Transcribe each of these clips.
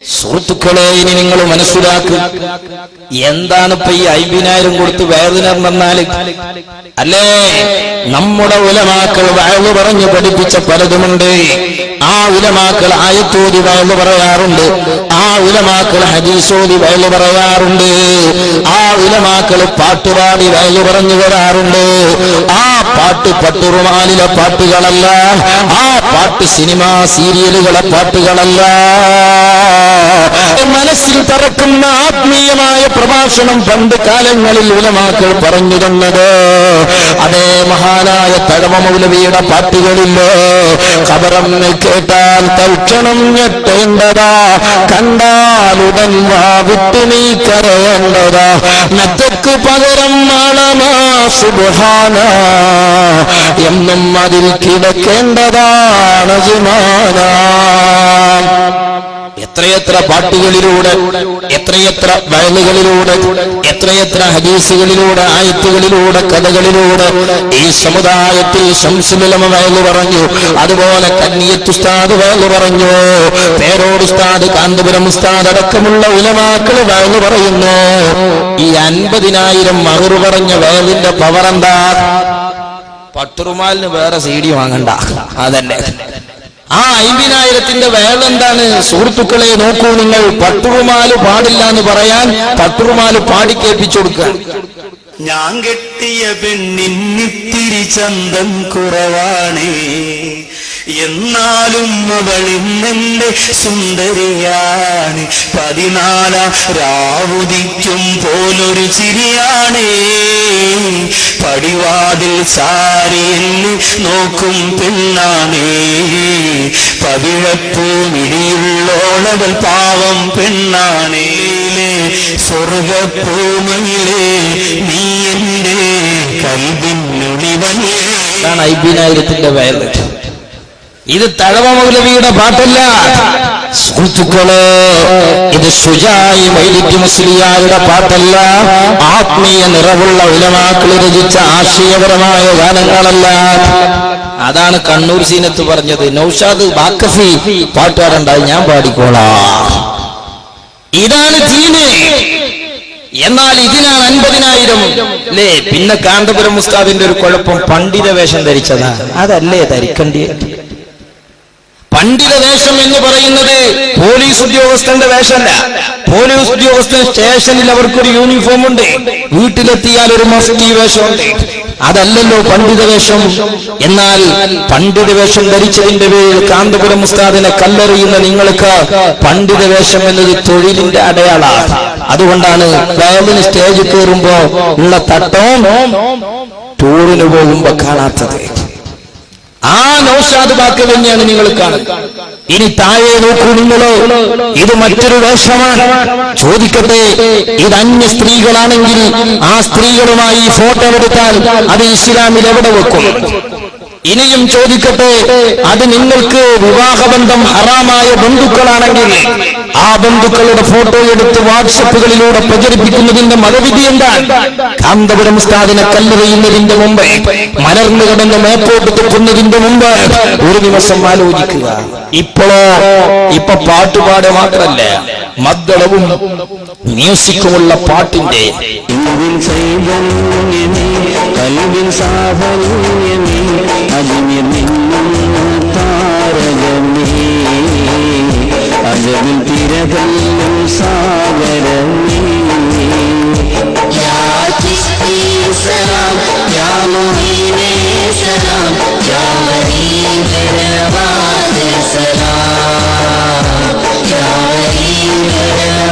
സുഹൃത്തുക്കളെ, ഇനി നിങ്ങൾ മനസ്സിലാക്കുക, എന്താണ് ഇപ്പൊ ഈ 50,000 കൊടുത്ത് വേദന വന്നാൽ? അല്ലേ, നമ്മുടെ ഉലമാക്കൾ വഅള് പറഞ്ഞു പഠിപ്പിച്ച പലതുമുണ്ട്. ആ ഉലമാക്കൾ ആയത്തോതി വഅള് പറയാറുണ്ട്, ആ ഉലമാക്കൾ ഹദീസോതി വഅള് പറയാറുണ്ട്, ആ ഉലമാക്കൾ പാട്ടുപാടി വഅള് പറഞ്ഞു വരാറുണ്ട്. ആ പാട്ട് പട്ടുറുമാലിലെ പാട്ടുകളല്ല, ആ പാട്ട് സിനിമാ സീരിയലുകളെ പാട്ടുകളല്ല. മനസ്സിൽ പറക്കുന്ന ആത്മീയമായ പ്രഭാഷണം പണ്ട് കാലങ്ങളിൽ ഉലമാക്കൾ പറഞ്ഞു തന്നത് അതേ മഹാനായ തഴവ മൗലവിയുടെ പാട്ടുകളില്ലോ. ഖബറന്ന് കേട്ടാൽ തൽക്ഷണം ഞെട്ടേണ്ടതാ, കണ്ടാലുടൻ വാവിട്ട് നീ കരയേണ്ടതാ, മെത്തക്ക് പകരം മാളമാ സുബ്ഹാന എന്നും അതിൽ കിടക്കേണ്ടതാണ് ജുമാന. എത്രയെത്ര പാട്ടുകളിലൂടെ, എത്രയെത്ര വയലുകളിലൂടെ, എത്രയെത്ര ഹദീസുകളിലൂടെ, ആയത്തുകളിലൂടെ, കഥകളിലൂടെ ഈ സമുദായത്തിൽ ശംസുൽ ഉലമ വയലു പറഞ്ഞു, അതുപോലെ കന്നിയത്ത് ഉസ്താദ് വയലു പറഞ്ഞു, പേരോട് ഉസ്താദ്, കാന്തപുരം ഉസ്താദ് അടക്കമുള്ള ഉലമാക്കൾ വയലു പറയുന്നു. ഈ 50,000 മഹർ പറഞ്ഞ വയലിന്റെ പവർ എന്താ? പട്ടുറുമാലിന് വേറെ CD വാങ്ങണ്ട, അതല്ലേ. ആ 50,000ന്റെ വേളെന്താണ്? സുഹൃത്തുക്കളെ നോക്കൂ നിങ്ങൾ, പട്ടുറുമാല് പാടില്ല എന്ന് പറയാൻ പട്ടുറുമാല് പാടിക്കേൽപ്പിച്ചു കൊടുക്കുക. ഞാൻ കെട്ടിയ പെണ്ണിന്നിത്തിരി ചന്തം കുറവാണേ, എന്നാലും അവളിന്നെന്റെ സുന്ദരിയാണ്, 14 രാവുദിക്കും പോലൊരു ചിരിയാണേ, പടിവാതിൽ ചാരി എന്നെ നോക്കും പെണ്ണാണേ, പവിഴപ്പൂമിടിയുള്ളോളവൾ പാവം പെണ്ണാണേ, സ്വർഗപ്പൂമയിലേ നീ എന്റെ കൽബിനുളിവനേ. 50,000ന്റെ വയല്. ഇത് തഴവ മൗലവിയുടെ പാട്ടല്ല സുഹൃത്തുക്കളെ, ഇത് ശുജാഇ മൈലിക് മുസ്ലിയാരുടെ പാട്ടല്ല, ആത്മീയ നിറവുള്ള ഉലമാക്കൾ രചിച്ച ആശയപരമായ ഗാനങ്ങളല്ല. അതാണ് കണ്ണൂർ സീനത്ത് പറഞ്ഞത്, നൗഷാദ് ബാക്കഫി പാട്ടുകാരുണ്ടായി, ഞാൻ പാടിക്കോളാം. ഇതാണ് ദീന്. എന്നാൽ ഇതിനാണ് 50,000 അല്ലേ. പിന്നെ കാന്തപുരം ഉസ്താദിന്റെ ഒരു കുഴപ്പം, പണ്ഡിത വേഷം ധരിച്ചതാ. അതല്ലേ ധരിക്കണ്ടേ? പണ്ഡിത വേഷം എന്ന് പറയുന്നത് പോലീസ് ഉദ്യോഗസ്ഥന്റെ വേഷമല്ല. പോലീസ് ഉദ്യോഗസ്ഥൻ സ്റ്റേഷനിൽ അവർക്കൊരു യൂണിഫോം ഉണ്ട്, വീട്ടിലെത്തിയാൽ ഒരു മഫ്തി വേഷമുണ്ട്. അതല്ലല്ലോ പണ്ഡിത വേഷം. എന്നാൽ പണ്ഡിത വേഷം ധരിച്ചതിന്റെ പേരിൽ കാന്തപുരം ഉസ്താദിനെ കല്ലെറിയുന്ന നിങ്ങൾക്ക് പണ്ഡിത വേഷം എന്നത് തൊഴിലിന്റെ അടയാളമാണ്. അതുകൊണ്ടാണ് വയലിന് സ്റ്റേജ് കയറുമ്പോ ഉള്ള തട്ടവും ടൂറിന് പോകുമ്പോ കാണാത്തത്. ആ നൗഷാദ് ബാക്ക് തന്നെയാണ് നിങ്ങൾ കാണുന്നത്. ഇനി താഴെ നോക്കൂ നിങ്ങളോ, ഇത് മറ്റൊരു വേഷമാണ്. ചോദിക്കട്ടെ, ഇത് അന്യ സ്ത്രീകളാണെങ്കിൽ ആ സ്ത്രീകളുമായി ഫോട്ടോ എടുത്താൽ അത് ഇസ്ലാമിൽ എവിടെ വെക്കും? ഇനിയും ചോദിക്കട്ടെ, അത് നിങ്ങൾക്ക് വിവാഹബന്ധം ഹറാമായ ബന്ധുക്കളാണെങ്കിൽ ആ ബന്ധുക്കളുടെ ഫോട്ടോ എടുത്ത് വാട്സപ്പുകളിലൂടെ പ്രചരിപ്പിക്കുന്നതിന്റെ മതവിധി എന്താണ്? കാന്തപുരം ഉസ്താദിനെ കല്ലെറിയുന്നതിന്റെ മുമ്പ്, മലർന്നു കിടന്ന് മേപ്പോട്ട് തുപ്പുന്നതിന്റെ മുമ്പ് ഒരു നിമിഷം ആലോചിക്കുക. ഇപ്പൊ പാട്ടുപാട് മാത്രല്ല, മദ്ദളവും മ്യൂസിക്കുമുള്ള പാട്ടിന്റെ അജബിൽ തിരതല്ലും സാഗരമേ, യാ ചിശ്തി സലാം, യാ മുഈനേ സലാം, യാ മരീദ് നവാസ് സലാം, യാ മരീദ്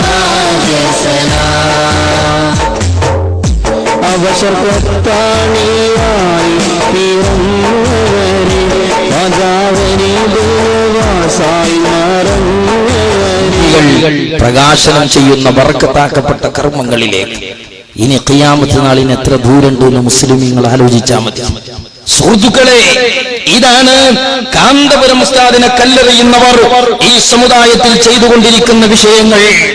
നവാസ് സലാം. അവശർത്താണിയായി പിറന്നവരെ, അജാവരി ദുവാസായി പ്രകാശനം ചെയ്യുന്ന ബർക്കത്താക്കപ്പെട്ട കർമ്മങ്ങളിലേക്ക് ഇനി ഖിയാമത്ത് നാളിന് എത്ര ദൂരമുണ്ടെന്ന് മുസ്ലിമീങ്ങൾ ആലോചിച്ചാൽ മതി. സുഹൃത്തുക്കളെ, ഇതാണ് കാന്തപുരം ഉസ്താദിനെ കല്ലെറിയുന്നവർ ഈ സമുദായത്തിൽ ചെയ്തുകൊണ്ടിരിക്കുന്ന വിഷയങ്ങൾ.